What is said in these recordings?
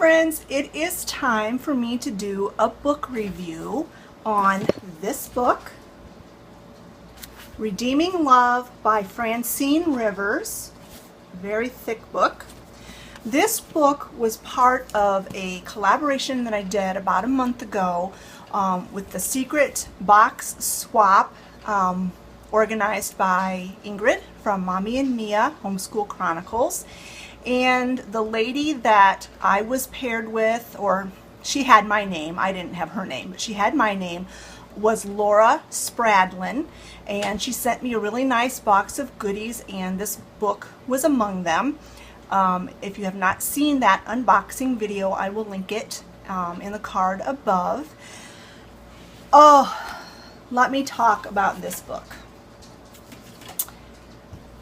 friends, it is time for me to do a book review on this book, Redeeming Love by Francine Rivers. Very thick book. This book was part of a collaboration that I did about a month ago with the Secret Box Swap organized by Ingrid from Mommy and Mia Homeschool Chronicles. And the lady that I was paired with, or she had my name, I didn't have her name, but she had my name, was Laura Spradlin, and she sent me a really nice box of goodies, and this book was among them. If you have not seen that unboxing video, I will link it in the card above. Oh, let me talk about this book.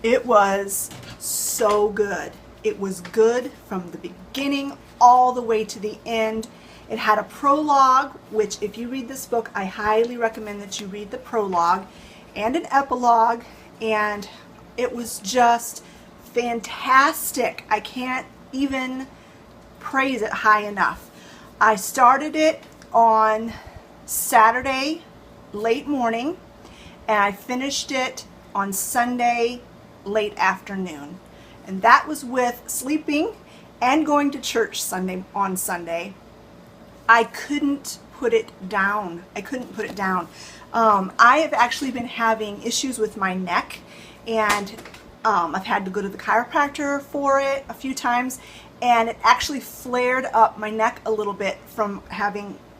It was so good. It was good from the beginning all the way to the end. It had a prologue, which if you read this book, I highly recommend that you read the prologue, and an epilogue, and it was just fantastic. I can't even praise it high enough. I started it on Saturday late morning, and I finished it on Sunday late afternoon. And that was with sleeping and going to church on Sunday. I couldn't put it down. I couldn't put it down. I have actually been having issues with my neck, and I've had to go to the chiropractor for it a few times, and it actually flared up my neck a little bit from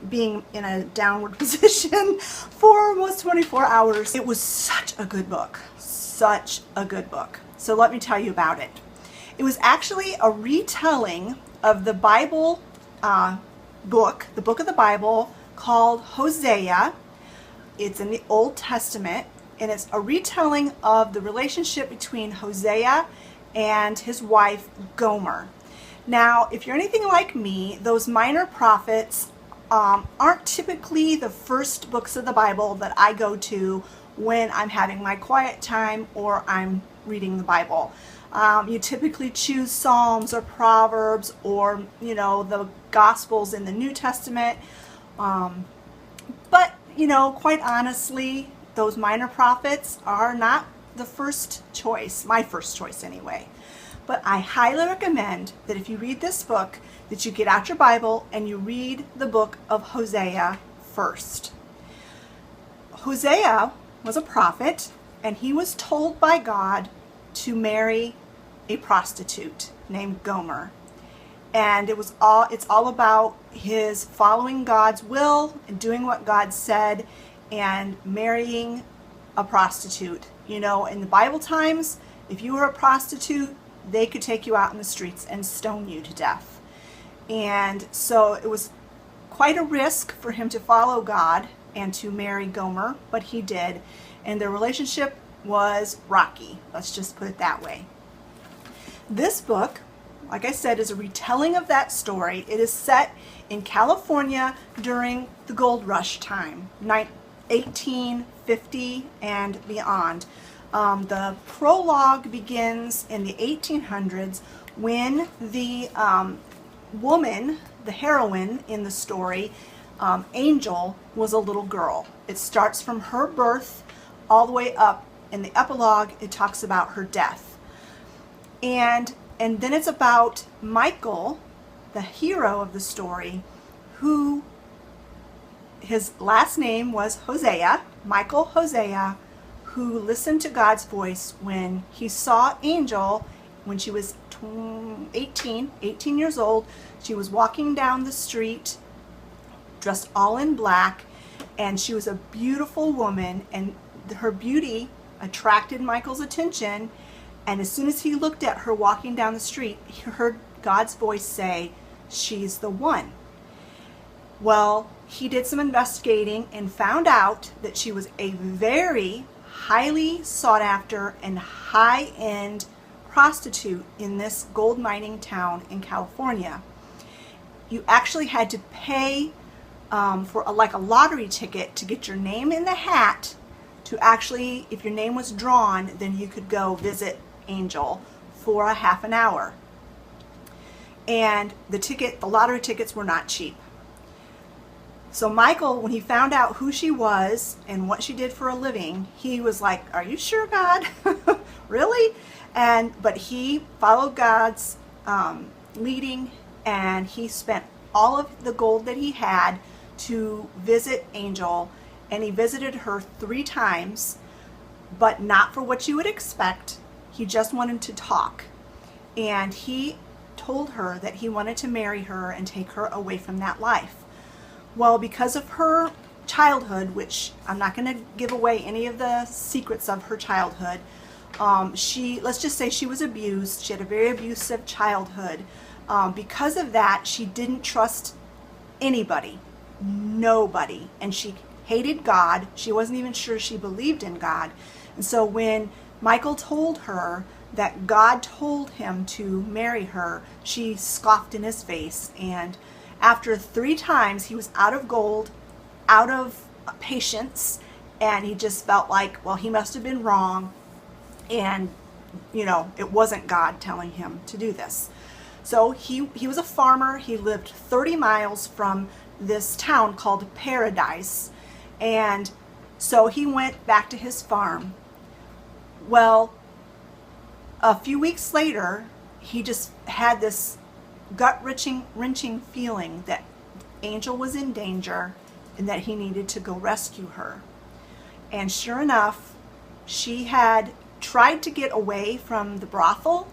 being in a downward position for almost 24 hours. It was such a good book. Such a good book. So let me tell you about it. It was actually a retelling of the Bible book, the book of the Bible called Hosea. It's in the Old Testament, and it's a retelling of the relationship between Hosea and his wife Gomer. Now, if you're anything like me, those minor prophets aren't typically the first books of the Bible that I go to when I'm having my quiet time or I'm reading the Bible. You typically choose Psalms or Proverbs or, the Gospels in the New Testament. But, quite honestly, those minor prophets are not the first choice, my first choice anyway. But I highly recommend that if you read this book, that you get out your Bible and you read the book of Hosea first. Hosea was a prophet, and he was told by God to marry a prostitute named Gomer. And it's all about his following God's will and doing what God said and marrying a prostitute. In the Bible times, if you were a prostitute, they could take you out in the streets and stone you to death. And so it was quite a risk for him to follow God and to marry Gomer, but he did. And their relationship was rocky. Let's just put it that way. This book, like I said, is a retelling of that story. It is set in California during the gold rush time, 1850 and beyond. The prologue begins in the 1800s when the woman, the heroine in the story, Angel, was a little girl. It starts from her birth all the way up. In the epilogue, it talks about her death. And then it's about Michael, the hero of the story, who his last name was Hosea, Michael Hosea, who listened to God's voice when he saw Angel when she was 18 years old. She was walking down the street dressed all in black, and she was a beautiful woman, and her beauty attracted Michael's attention. And as soon as he looked at her walking down the street, he heard God's voice say, "She's the one." Well, he did some investigating and found out that she was a very highly sought after and high-end prostitute in this gold mining town in California. You actually had to pay for like a lottery ticket to get your name in the hat to actually, if your name was drawn, then you could go visit Angel for a half an hour. and the lottery tickets were not cheap. So Michael, when he found out who she was and what she did for a living, he was like, "Are you sure, God?" Really? But he followed God's leading, and he spent all of the gold that he had to visit Angel, and he visited her 3 times, but not for what you would expect. He just wanted to talk, and he told her that he wanted to marry her and take her away from that life. Well, because of her childhood, which I'm not going to give away any of the secrets of her childhood, let's just say she was abused. She had a very abusive childhood. Because of that, she didn't trust anybody, nobody, and she hated God. She wasn't even sure she believed in God. And so when Michael told her that God told him to marry her, she scoffed in his face. And after 3 times, he was out of gold, out of patience, and he just felt like, well, he must have been wrong, and it wasn't God telling him to do this. So he was a farmer. He lived 30 miles from this town called Paradise, and so he went back to his farm. Well, a few weeks later, he just had this gut-wrenching feeling that Angel was in danger and that he needed to go rescue her. And sure enough, she had tried to get away from the brothel,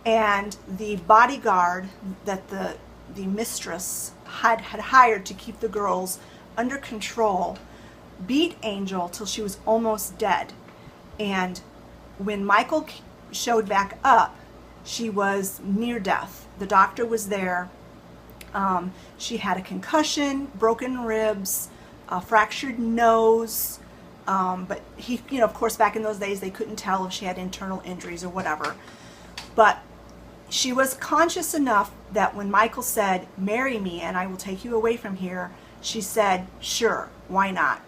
and the bodyguard that the mistress had hired to keep the girls under control beat Angel till she was almost dead. And when Michael showed back up, she was near death. The doctor was there. She had a concussion, broken ribs, a fractured nose, but he, of course, back in those days, they couldn't tell if she had internal injuries or whatever. But she was conscious enough that when Michael said, "Marry me and I will take you away from here," she said, "Sure, why not?"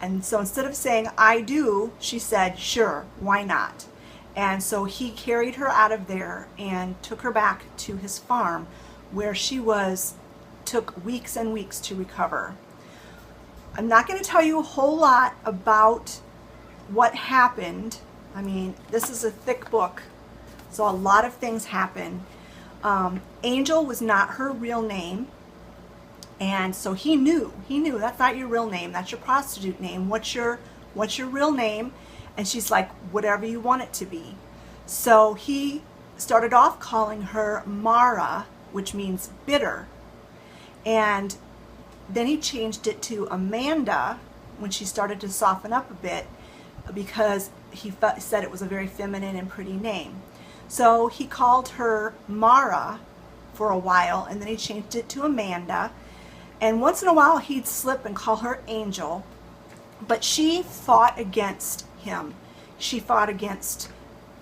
And so instead of saying, "I do," she said, "Sure, why not?" And so he carried her out of there and took her back to his farm, where she took weeks and weeks to recover. I'm not going to tell you a whole lot about what happened. I mean, this is a thick book, so a lot of things happen. Angel was not her real name, and so he knew that's not your real name, that's your prostitute name. What's your real name? And she's like, "Whatever you want it to be." So he started off calling her Mara, which means bitter, and then he changed it to Amanda when she started to soften up a bit, because he said it was a very feminine and pretty name. So he called her Mara for a while, and then he changed it to Amanda. And once in a while he'd slip and call her Angel, but she fought against him. She fought against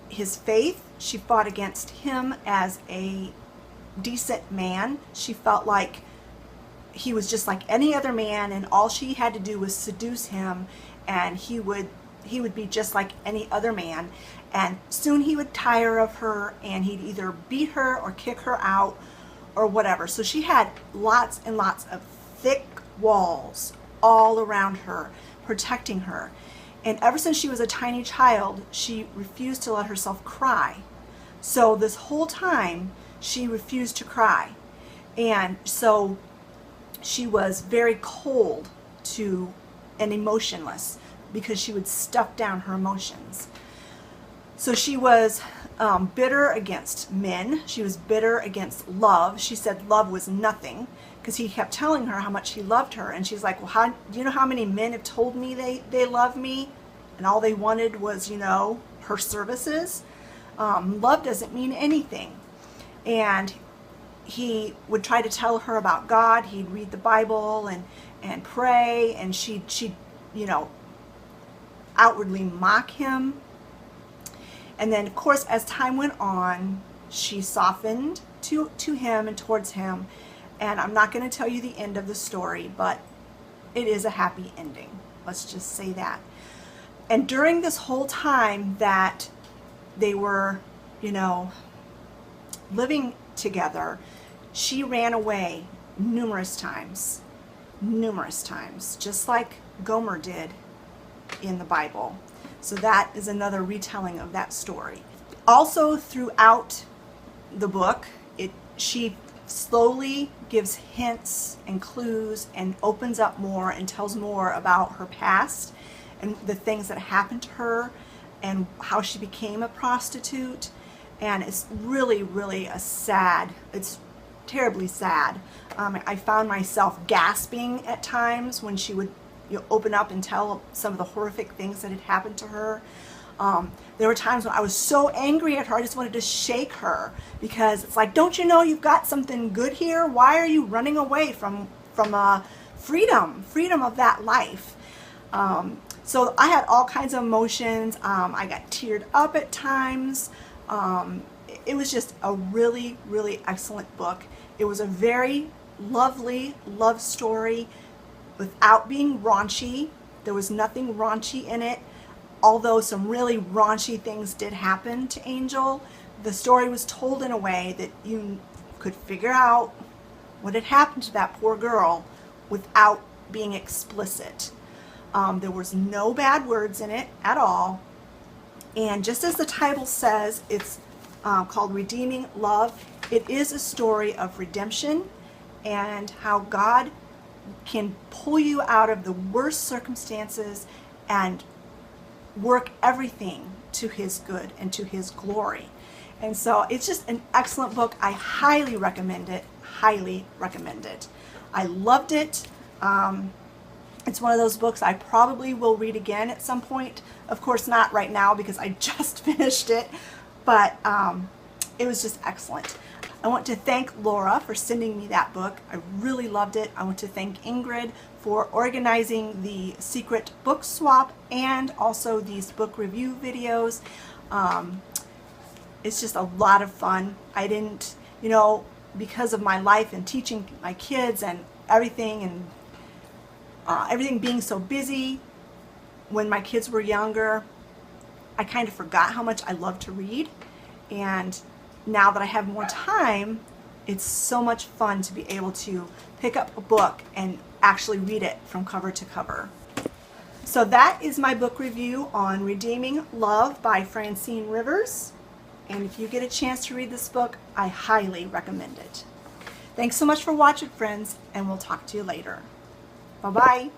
his faith. She fought against him as a decent man. She felt like he was just like any other man, and all she had to do was seduce him, and he would be just like any other man. And soon he would tire of her, and he'd either beat her or kick her out or whatever. So she had lots and lots of thick walls all around her, protecting her. And ever since she was a tiny child, she refused to let herself cry. So this whole time, she refused to cry. And so she was very cold and emotionless, because she would stuff down her emotions. So she was bitter against men. She was bitter against love. She said love was nothing, because he kept telling her how much he loved her. And she's like, "Well, do you know how many men have told me they love me? And all they wanted was, her services. Love doesn't mean anything." And he would try to tell her about God. He'd read the Bible and pray, and she'd outwardly mock him. And then, of course, as time went on, she softened to him and towards him. And I'm not going to tell you the end of the story, but it is a happy ending. Let's just say that. And during this whole time that they were, living together. She ran away numerous times, just like Gomer did in the Bible. So that is another retelling of that story. Also throughout the book, she slowly gives hints and clues and opens up more and tells more about her past and the things that happened to her and how she became a prostitute. And it's really, really it's terribly sad. I found myself gasping at times when she would open up and tell some of the horrific things that had happened to her. There were times when I was so angry at her, I just wanted to shake her, because it's like, don't you know you've got something good here? Why are you running away from freedom of that life? So I had all kinds of emotions. I got teared up at times. It was just a really, really excellent book. It was a very lovely love story without being raunchy. There was nothing raunchy in it. Although some really raunchy things did happen to Angel, the story was told in a way that you could figure out what had happened to that poor girl without being explicit. There was no bad words in it at all. And just as the title says, it's called Redeeming Love. It is a story of redemption and how God can pull you out of the worst circumstances and work everything to His good and to His glory. And so it's just an excellent book. I highly recommend it. Highly recommend it. I loved it. It's one of those books I probably will read again at some point. Of course, not right now because I just finished it, but it was just excellent. I want to thank Laura for sending me that book. I really loved it. I want to thank Ingrid for organizing the secret book swap and also these book review videos. It's just a lot of fun. I didn't, because of my life and teaching my kids and everything being so busy when my kids were younger, I kind of forgot how much I love to read. And now that I have more time, it's so much fun to be able to pick up a book and actually read it from cover to cover. So that is my book review on Redeeming Love by Francine Rivers. And if you get a chance to read this book, I highly recommend it. Thanks so much for watching, friends, and we'll talk to you later. Bye-bye.